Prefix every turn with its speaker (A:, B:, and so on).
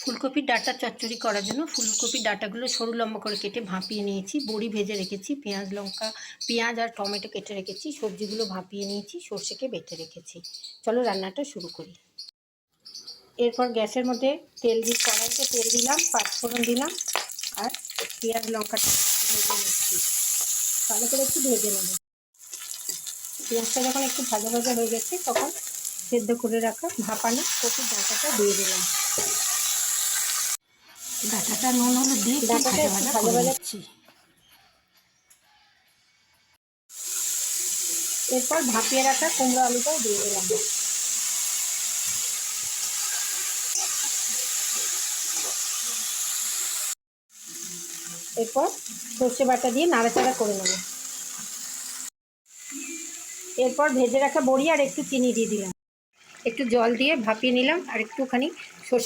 A: ফুলকপির ডাঁটা চচ্চড়ি করার জন্য ফুলকপির ডাঁটাগুলো সরু লম্বা করে কেটে ভাপিয়ে নিয়েছি, বড়ি ভেজে রেখেছি, পেঁয়াজ আর টমেটো কেটে রেখেছি, সবজিগুলো ভাপিয়ে নিয়েছি, সর্ষেকে বেটে রেখেছি। চলো রান্নাটা শুরু করি। এরপর গ্যাসের মধ্যে কড়াইতে তেল দিলাম, পাঁচফোড়ন দিলাম আর পেঁয়াজ লঙ্কাটা ভেজে নিচ্ছি। ভালো করে একটু ভেজে নেব। পেঁয়াজটা যখন একটু ভাজা ভাজা হয়ে গেছে তখন সেদ্ধ করে রাখা ভাপানো কপির ডাঁটাটা দিয়ে দিলাম। ডাঁটাটা নুন হলুদ দিয়ে ডাঁটাটা একটু ভাজা ভাজাচ্ছি। এরপর ভাপিয়ে রাখা কুমড়ো আলুটাও দিয়ে দিলাম। এরপর সর্ষে বাটা দিয়ে নাড়াচাড়া করে নেব। এরপর ভেজে রাখা বড়ি আর একটু চিনি দিয়ে দিলাম। একটু জল দিয়ে ভাপিয়ে নিলাম আর একটুখানি